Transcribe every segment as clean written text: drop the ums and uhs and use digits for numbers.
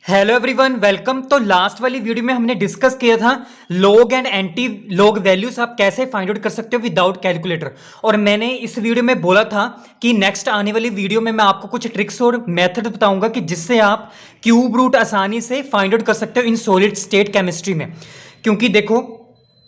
Hello everyone, welcome. तो last वाली video में हमने डिस्कस किया था log and anti log values आप कैसे फाइंड आउट कर सकते हो विदाउट कैलकुलेटर। और मैंने इस वीडियो में बोला था कि नेक्स्ट आने वाली वीडियो में मैं आपको कुछ ट्रिक्स और मेथड बताऊंगा कि जिससे आप क्यूब रूट आसानी से फाइंड आउट कर सकते हो इन सॉलिड स्टेट केमिस्ट्री में। क्योंकि देखो,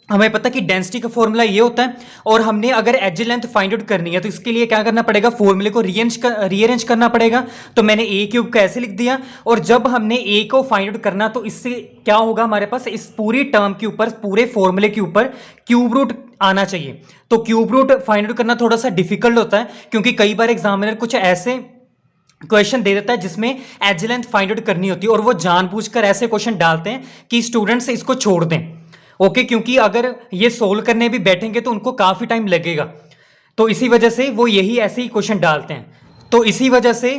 हमें पता कि डेंसिटी का फॉर्मूला ये होता है और हमने अगर एज लेंथ फाइंड आउट करनी है तो इसके लिए क्या करना पड़ेगा, फॉर्मूले को रीअरेंज करना पड़ेगा। तो मैंने ए क्यूब का ऐसे लिख दिया और जब हमने ए को फाइंड आउट करना तो इससे क्या होगा, हमारे पास इस पूरी टर्म के ऊपर, पूरे फॉर्मूले के ऊपर क्यूब रूट आना चाहिए। तो क्यूब रूट फाइंड आउट करना थोड़ा सा डिफिकल्ट होता है क्योंकि कई बार एग्जामिनर कुछ ऐसे क्वेश्चन दे देता है जिसमें एज लेंथ फाइंड आउट करनी होती है और वो जानबूझकर ऐसे क्वेश्चन डालते हैं कि स्टूडेंट्स इसको छोड़ दें। ओके, क्योंकि अगर ये सोल्व करने भी बैठेंगे तो उनको काफी टाइम लगेगा, तो इसी वजह से वो यही ऐसे ही क्वेश्चन डालते हैं। तो इसी वजह से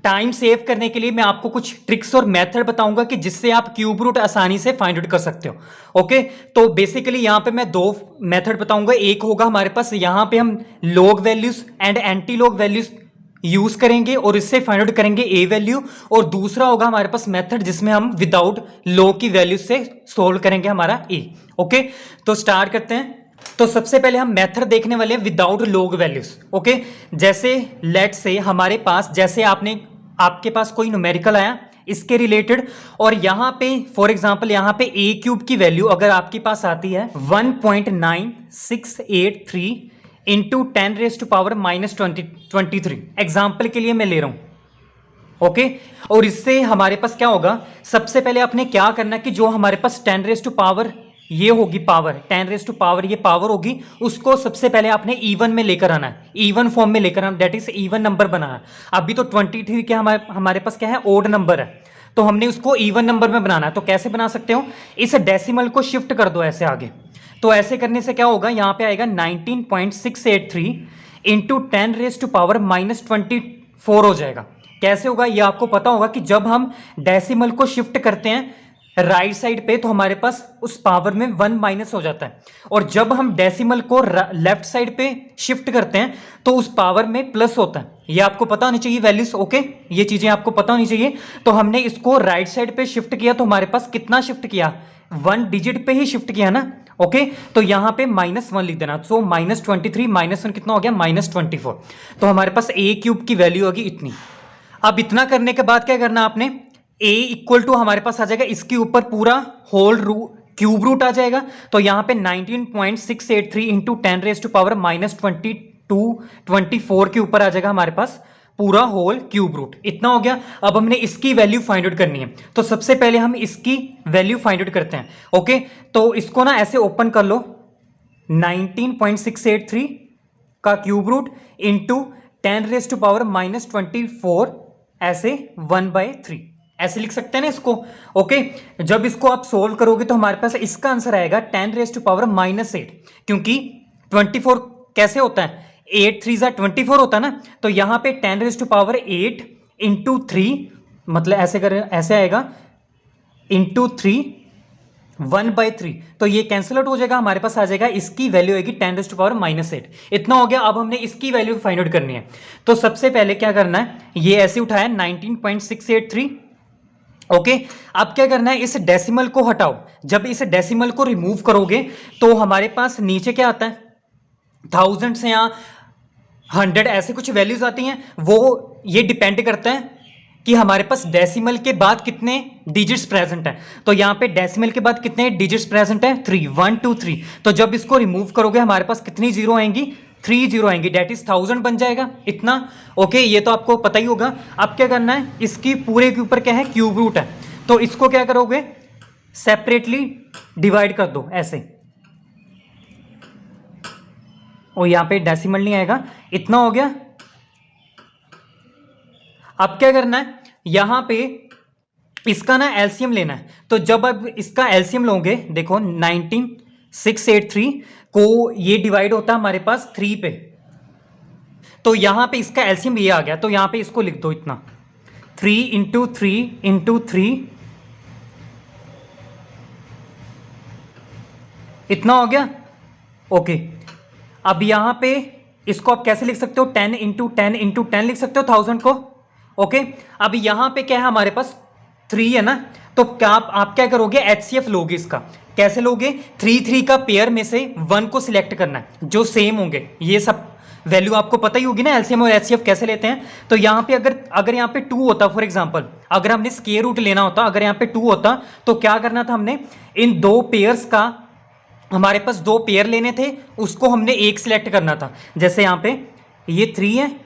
टाइम सेव करने के लिए मैं आपको कुछ ट्रिक्स और मेथड बताऊंगा कि जिससे आप क्यूब रूट आसानी से फाइंड आउट कर सकते हो। ओके, तो बेसिकली यहां पे मैं दो मेथड बताऊंगा। एक होगा हमारे पास, यहां पे हम log values and anti log values use करेंगे और इससे फाइंड आउट करेंगे ए वैल्यू। और दूसरा होगा हमारे पास मेथड जिसमें हम विदाउट लॉग की वैल्यू से सोल्व करेंगे हमारा ए। ओके, तो स्टार्ट करते हैं। तो सबसे पहले हम मेथड देखने वाले हैं विदाउट लॉग वैल्यूज। ओके, जैसे लेट से हमारे पास, जैसे आपके पास कोई न्यूमेरिकल आया इसके रिलेटेड और यहां पे फॉर एग्जांपल यहां पे ए क्यूब की वैल्यू अगर आपके पास आती है 1.9683 इंटू 10⁻⁻23। एग्जाम्पल के लिए मैं ले रहा हूं। ओके, और इससे हमारे पास क्या होगा, सबसे पहले आपने क्या करना है कि जो हमारे पास 10⁻, ये होगी पावर, 10⁻, ये पावर होगी, उसको सबसे पहले आपने इवन में लेकर आना है, इवन फॉर्म में लेकर आना, दैट इज इवन नंबर बनाना। अभी तो 23 क्या हमारे पास क्या है, ओड नंबर है, तो हमने उसको इवन नंबर में बनाना है। तो कैसे बना सकते हो, इस डेसिमल को शिफ्ट कर दो ऐसे आगे। तो ऐसे करने से क्या होगा, यहां पे आएगा 19.683 इंटू 10⁻⁻24 हो जाएगा। कैसे होगा ये आपको पता होगा कि जब हम डेसिमल को शिफ्ट करते हैं राइट साइड पे तो हमारे पास उस पावर में 1 माइनस हो जाता है, और जब हम डेसिमल को लेफ्ट साइड पे शिफ्ट करते हैं तो उस पावर में प्लस होता है। ये आपको पता होनी चाहिए वैल्यूज। ओके, ये चीजें आपको पता होनी चाहिए। तो हमने इसको राइट साइड पे शिफ्ट किया तो हमारे पास कितना शिफ्ट किया, 1 डिजिट पे ही शिफ्ट किया ना। ओके, तो यहां पे -1 लिख देना। सो -23 -1 कितना हो गया, -24। तो हमारे पास ए क्यूब की वैल्यू होगी इतनी। अब इतना करने के बाद क्या करना आपने, a इक्वल टू हमारे पास आ जाएगा, इसके ऊपर पूरा होल क्यूब रूट आ जाएगा। तो यहां पे 19.683 इंटू 10⁻⁻22 के ऊपर आ जाएगा हमारे पास पूरा होल क्यूब रूट। इतना हो गया। अब हमने इसकी वैल्यू फाइंड आउट करनी है, तो सबसे पहले हम इसकी वैल्यू फाइंड आउट करते हैं। ओके, तो इसको ना ऐसे ओपन कर लो, 19.683 का क्यूब रूट इंटू 10⁻⁻24 ऐसे 1/3 ऐसे लिख सकते हैं ना इसको। ओके, जब इसको आप सोल्व करोगे तो हमारे पास इसका आंसर आएगा 10⁻⁻8, क्योंकि 24 कैसे होता है, 8 3 24 होता है ना। तो यहां पे 10⁻8 इंटू 3, मतलब ऐसे कर, ऐसे आएगा इंटू 3 1/3। तो ये कैंसिल आउट हो जाएगा, हमारे पास आ जाएगा इसकी वैल्यू आएगी 10⁻⁻8। इतना हो गया। अब हमने इसकी वैल्यू फाइंड आउट करनी है। तो सबसे पहले क्या करना है, ये ऐसे उठाया 19.683। ओके, अब क्या करना है, इस डेसिमल को हटाओ। जब इस डेसिमल को रिमूव करोगे तो हमारे पास नीचे क्या आता है, थाउजेंड से या 100 ऐसे कुछ वैल्यूज आती हैं। वो ये डिपेंड करता है कि हमारे पास डेसिमल के बाद कितने डिजिट्स प्रेजेंट है। तो यहां पे डेसिमल के बाद कितने डिजिट्स प्रेजेंट है, 3 1 2 3। तो जब इसको रिमूव करोगे हमारे पास कितनी जीरो आएंगी, 3 जीरो आएंगी, डेट इज 1000 बन जाएगा इतना। ओके, ये तो आपको पता ही होगा। अब क्या करना है, इसकी पूरे के ऊपर क्या है, क्यूब रूट है, तो इसको क्या करोगे, सेपरेटली डिवाइड कर दो ऐसे, और यहां पे डेसिमल नहीं आएगा। इतना हो गया। अब क्या करना है, यहां पे इसका ना एलसीएम लेना है। तो जब अब इसका एलसीएम लोगे, देखो 19683 को ये डिवाइड होता है हमारे पास 3 पे, तो यहां पे इसका एलसीएम ये आ गया। तो यहां पे इसको लिख दो इतना, 3 इंटू 3 इंटू 3, इतना हो गया। ओके, अब यहां पे इसको आप कैसे लिख सकते हो, 10 इंटू 10 इंटू 10 लिख सकते हो 1000 को। ओके, अब यहां पे क्या है हमारे पास 3 है ना, तो क्या आप क्या करोगे, HCF लोगे। इसका कैसे लोगे, 3 का पेयर में से 1 को सिलेक्ट करना है जो सेम होंगे। ये सब वैल्यू आपको पता ही होगी ना, एलसीएम और एचसीएफ कैसे लेते हैं। तो यहाँ पे अगर यहाँ पे 2 होता, फॉर एग्जांपल अगर हमने स्क्वायर रूट लेना होता, अगर यहाँ पे 2 होता तो क्या करना था, हमने इन दो पेयर्स का, हमारे पास 2 पेयर लेने थे, उसको हमने एक सिलेक्ट करना था। जैसे यहाँ पे ये 3 है,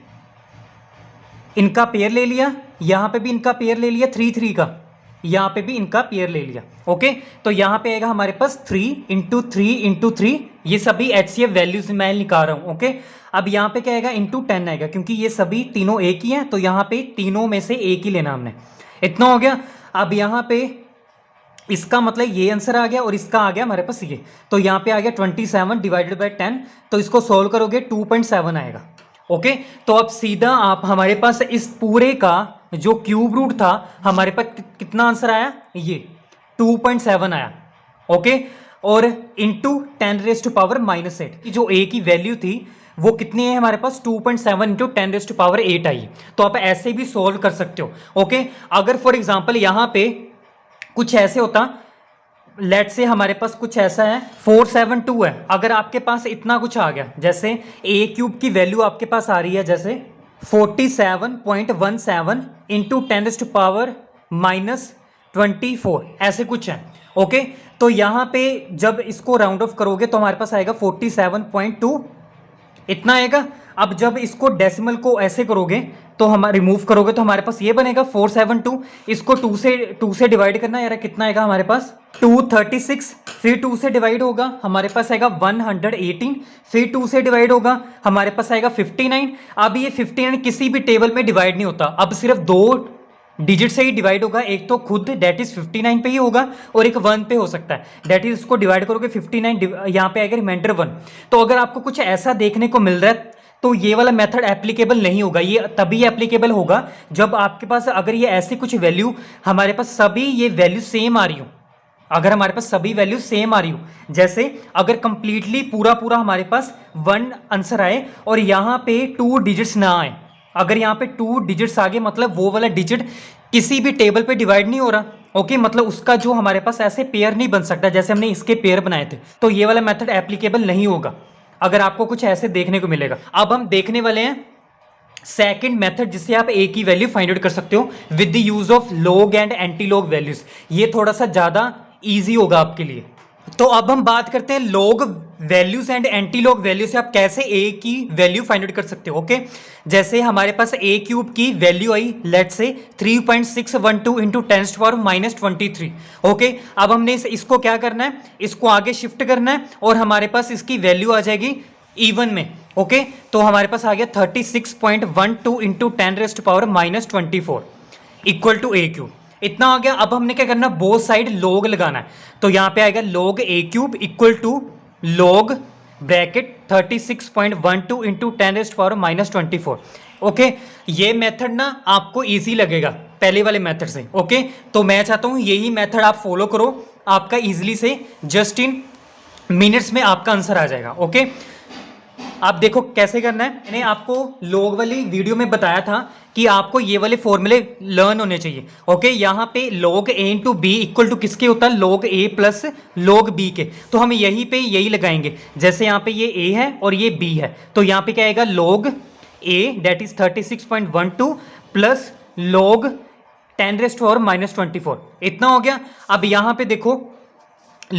इनका पेयर ले लिया, यहाँ पे भी इनका पेयर ले लिया 3 का, यहाँ पे भी इनका पेयर ले लिया। ओके, तो यहाँ पे आएगा हमारे पास 3 इंटू 3, ये सभी HCF वैल्यूज मैं निकाल रहा हूँ। ओके, अब यहाँ पे क्या आएगा, इंटू 10 आएगा, क्योंकि ये सभी तीनों एक ही हैं, तो यहाँ पे तीनों में से एक ही लेना हमने। इतना हो गया। अब यहाँ पे इसका मतलब ये आंसर आ गया और इसका आ गया हमारे पास ये, तो यहाँ पे आ गया 27 डिवाइडेड बाई 10, तो इसको सोल्व करोगे 2.7 आएगा। ओके, तो अब सीधा आप हमारे पास इस पूरे का जो क्यूब रूट था, हमारे पास कितना आंसर आया, ये 2.7 आया। ओके, और इंटू 10⁻⁻8 जो a की वैल्यू थी वो कितनी है हमारे पास, 2.7 इंटू 10⁻8 आई। तो आप ऐसे भी सोल्व कर सकते हो। ओके, अगर फॉर एग्जांपल यहाँ पे कुछ ऐसे होता, लेट से हमारे पास कुछ ऐसा है 472 है, अगर आपके पास इतना कुछ आ गया, जैसे a क्यूब की वैल्यू आपके पास आ रही है जैसे 47.17 इंटू 10⁻24 ऐसे कुछ है। ओके, तो यहाँ पे जब इसको राउंड ऑफ करोगे तो हमारे पास आएगा 47.2 इतना आएगा। अब जब इसको डेसिमल को ऐसे करोगे तो हम रिमूव करोगे तो हमारे पास ये बनेगा 472, इसको 2 से डिवाइड करना यार, कितना आएगा हमारे पास 236, फिर 2 से डिवाइड होगा हमारे पास आएगा 118, फिर 2 से डिवाइड होगा हमारे पास आएगा 59। अब ये 59 किसी भी टेबल में डिवाइड नहीं होता, अब सिर्फ 2 डिजिट से ही डिवाइड होगा, एक तो खुद डेट इज 59 पे ही होगा और एक 1 पे हो सकता है, डेट इज इसको डिवाइड करोगे 59, यहाँ पे आएगा रिमाइंडर 1। तो अगर आपको कुछ ऐसा देखने को मिल रहा है तो ये वाला मेथड एप्लीकेबल नहीं होगा, ये तभी एप्लीकेबल होगा जब आपके पास अगर ये ऐसी कुछ वैल्यू, हमारे पास सभी ये वैल्यू सेम आ रही हो, अगर हमारे पास सभी वैल्यू सेम आ रही हो, जैसे अगर कंप्लीटली पूरा हमारे पास 1 आंसर आए और यहाँ पे 2 डिजिट्स ना आए, अगर यहाँ पे 2 डिजिट्स आ गए मतलब वो वाला डिजिट किसी भी टेबल पे डिवाइड नहीं हो रहा। ओके, मतलब उसका जो हमारे पास ऐसे पेयर नहीं बन सकता जैसे हमने इसके पेयर बनाए थे, तो ये वाला मेथड एप्लीकेबल नहीं होगा अगर आपको कुछ ऐसे देखने को मिलेगा। अब हम देखने वाले हैं सेकंड मेथड जिससे आप a की वैल्यू फाइंड आउट कर सकते हो with the use of log and anti log values. ये थोड़ा सा ज्यादा इजी होगा आपके लिए। तो अब हम बात करते हैं log values and anti log value से आप कैसे a की वैल्यू फाइंड आउट कर सकते हो। ओके, जैसे हमारे पास a क्यूब की वैल्यू आई लेट से 3.612 इंटू 10⁻⁻23। ओके, अब हमने इसको क्या करना है, इसको आगे शिफ्ट करना है और हमारे पास इसकी वैल्यू आ जाएगी इवन में। ओके, तो हमारे पास आ गया 36.12 into 10⁻⁻24 equal to a cube. इतना आ गया। अब हमने क्या करना, बोथ साइड लॉग लगाना है, तो यहाँ पे आएगा log a cube equal to log bracket 36.12 into 10⁻⁻24। Okay, ये मेथड ना आपको इजी लगेगा पहले वाले मेथड से। ओके, तो मैं चाहता हूँ यही मेथड आप फॉलो करो, आपका इजीली से जस्ट इन मिनट्स में आपका आंसर आ जाएगा। ओके, आप देखो कैसे करना है। मैंने आपको लॉग वाली वीडियो में बताया था कि आपको ये वाले फॉर्मूले लर्न होने चाहिए। ओके, यहाँ पे log a into B equal to किसके होता है, log a plus log b के, तो हम यहीं पे यही लगाएंगे। जैसे यहाँ पे ये a है और ये b है, तो यहाँ पे क्या आएगा log a that is 36.12 plus log 10⁻⁻24। इतना हो गया। अब यहाँ पे देखो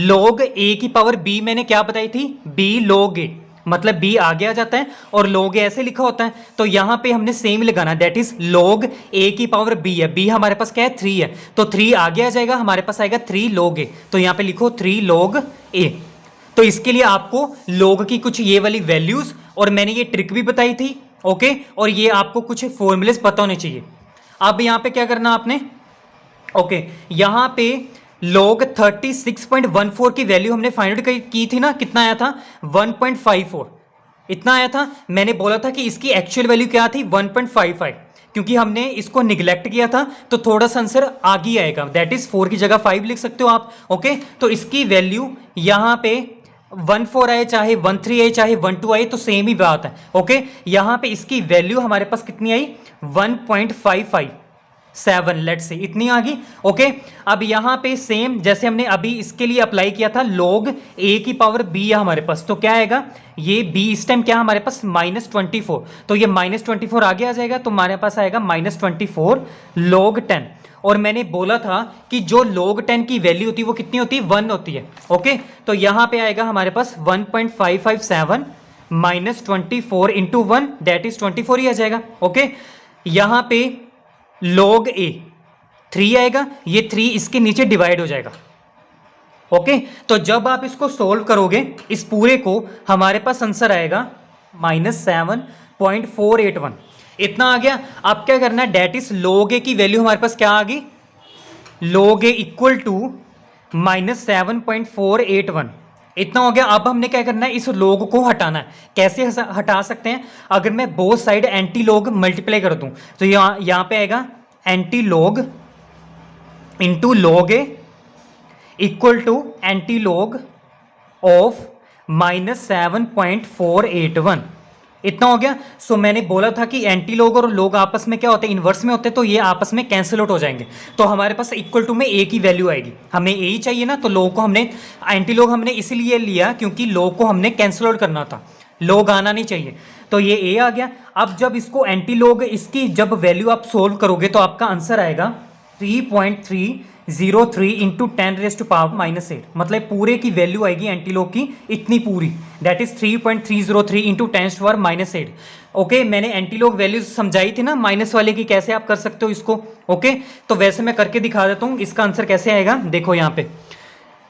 log a की पावर b मैंने क्या बताई थी, b log a, मतलब b आगे आ जाता है और log a ऐसे लिखा होता है, तो यहाँ पे हमने सेम लगाना, दैट इज log a की पावर b है, b हमारे पास क्या है 3 है, तो 3 आगे आ जाएगा, हमारे पास आएगा 3 log a, तो यहाँ पे लिखो 3 log a। तो इसके लिए आपको log की कुछ ये वाली वैल्यूज और मैंने ये ट्रिक भी बताई थी। ओके, और ये आपको कुछ फॉर्मूलेस पता होने चाहिए। अब यहाँ पे क्या करना आपने, ओके, यहाँ पे log 36.14 की वैल्यू हमने फाइंड आउट की थी ना, कितना आया था 1.54, इतना आया था। मैंने बोला था कि इसकी एक्चुअल वैल्यू क्या थी 1.55, क्योंकि हमने इसको निगलेक्ट किया था तो थोड़ा सा आंसर आगे आएगा, दैट इज 4 की जगह 5 लिख सकते हो आप। ओके, तो इसकी वैल्यू यहाँ पे 14 आए चाहे 13 आए चाहे 12 आए तो सेम ही बात है। ओके, यहाँ पे इसकी वैल्यू हमारे पास कितनी आई 1.55, 7 लेट से इतनी आ गई। ओके, अब यहाँ पे सेम जैसे हमने अभी इसके लिए अप्लाई किया था log a की पावर b है हमारे पास, तो क्या आएगा ये b इस टाइम क्या हमारे पास -24, तो ये -24 आगे आ जाएगा, तो हमारे पास आएगा -24 log 10। और मैंने बोला था कि जो log 10 की वैल्यू होती है वो कितनी होती है 1 होती है। ओके, तो यहाँ पे आएगा हमारे पास 1.557 -24 इंटू 1 दैट इज 24 ही आ जाएगा। ओके, यहाँ पे log a 3 आएगा, ये 3 इसके नीचे डिवाइड हो जाएगा। ओके, तो जब आप इसको सोल्व करोगे इस पूरे को, हमारे पास आंसर आएगा -7.481 इतना आ गया। अब क्या करना है, डेट इज log a की वैल्यू हमारे पास क्या आ गई, log a इक्वल टू -7.481 इतना हो गया। अब हमने क्या करना है, इस log को हटाना है। कैसे हटा सकते हैं, अगर मैं both side anti log multiply कर दूं तो यहां पे आएगा anti log into log a equal to anti log of -7.481 इतना हो गया। सो मैंने बोला था कि एंटी log और log आपस में क्या होते हैं, इन्वर्स में होते हैं, तो ये आपस में कैंसिल आउट हो जाएंगे। तो हमारे पास इक्वल टू में a की वैल्यू आएगी, हमें a ही चाहिए ना, तो log को हमने एंटी log हमने इसीलिए लिया क्योंकि log को हमने कैंसिल आउट करना था, log आना नहीं चाहिए, तो ये a आ गया। अब जब इसको एंटी log इसकी जब वैल्यू आप सोल्व करोगे तो आपका आंसर आएगा 3.303 इंटू 10⁻⁻8, मतलब पूरे की वैल्यू आएगी एंटी log की इतनी पूरी, दैट इज 3.303 इंटू 10⁻⁸। ओके, मैंने एंटी log वैल्यू समझाई थी ना माइनस वाले की, कैसे आप कर सकते हो इसको। ओके, तो वैसे मैं करके दिखा देता हूँ इसका आंसर कैसे आएगा। देखो यहाँ पे,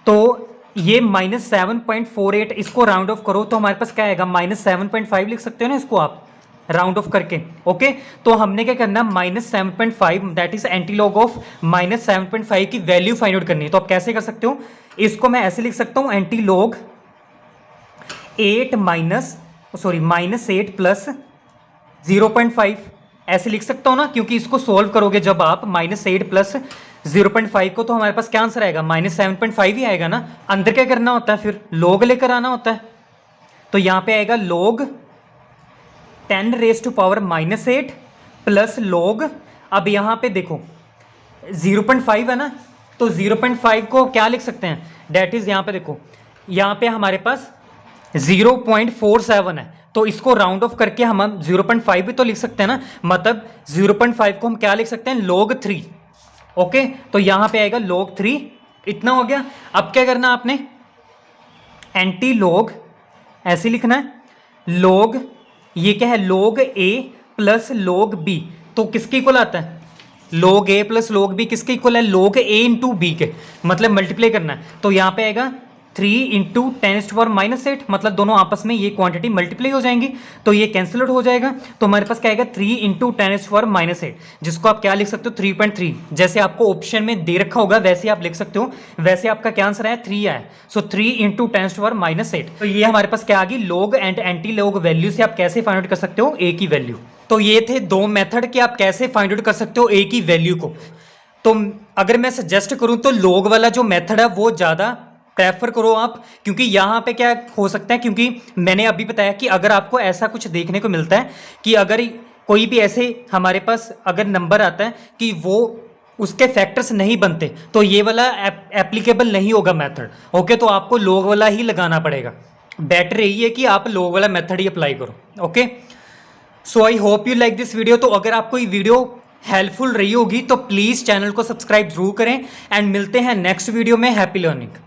तो ये -7.48 इसको राउंड ऑफ करो तो हमारे पास क्या आएगा, -7.5 लिख सकते हो ना इसको आप राउंड ऑफ करके। ओके, तो हमने क्या करना, -7.5 that is anti log of -7.5 की वैल्यू फाइंड आउट करनी है। तो आप कैसे कर सकते हो, इसको मैं ऐसे लिख सकता हूं, एंटी लॉग 8 प्लस 0.5 ऐसे लिख सकता हूं ना, क्योंकि इसको सोल्व करोगे जब आप -8 प्लस 0.5 को, तो हमारे पास क्या आंसर आएगा, -7.5 ही आएगा ना। अंदर क्या करना होता है, फिर log लेकर आना होता है, तो यहां पे आएगा log 10⁻⁻8 प्लस log, अब यहां पे देखो 0.5 है ना, तो 0.5 को क्या लिख सकते हैं, डेट इज यहां पे देखो, यहां पे हमारे पास 0.47 है, तो इसको राउंड ऑफ करके हम 0.5 भी तो लिख सकते हैं ना, मतलब 0.5 को हम क्या लिख सकते हैं, log 3। ओके, तो यहां पे आएगा log 3 इतना हो गया। अब क्या करना आपने, एंटी log ऐसे लिखना है, log ये क्या है, log a plus log b, तो किसके इक्वल आता है, log a plus log b किसके इक्वल है, log a इंटू b के, मतलब मल्टीप्लाई करना है। तो यहाँ पे आएगा 3 इंटू 10⁻⁸, मतलब दोनों आपस में ये क्वांटिटी मल्टीप्लाई हो जाएंगी, तो ये कैंसिल आउट हो जाएगा। तो हमारे पास क्या आएगा 3 इंटू 10⁻⁸, जिसको आप क्या लिख सकते हो 3.3, जैसे आपको ऑप्शन में दे रखा होगा वैसे आप लिख सकते हो। वैसे आपका क्या आंसर आया 3 आया, सो 3 इंटू 10⁻⁸। तो ये हमारे पास क्या आ गई, log and anti log value से आप कैसे फाइंड आउट कर सकते हो a की वैल्यू। तो ये थे दो मेथड कि आप कैसे फाइंड आउट कर सकते हो a की वैल्यू को। तो अगर मैं सजेस्ट करूं तो log वाला जो मेथड है वो ज़्यादा प्रेफर करो आप, क्योंकि यहाँ पे क्या हो सकता है, क्योंकि मैंने अभी बताया कि अगर आपको ऐसा कुछ देखने को मिलता है कि अगर कोई भी ऐसे हमारे पास अगर नंबर आता है कि वो उसके फैक्टर्स नहीं बनते, तो ये वाला एप्लीकेबल नहीं होगा मेथड। ओके, तो आपको log वाला ही लगाना पड़ेगा। बेटर यही है कि आप log वाला मेथड ही अप्लाई करो। Okay, so I hope you like this video. तो अगर आपको ये वीडियो हेल्पफुल रही होगी तो प्लीज़ चैनल को सब्सक्राइब जरूर करें, एंड मिलते हैं नेक्स्ट वीडियो में। Happy learning.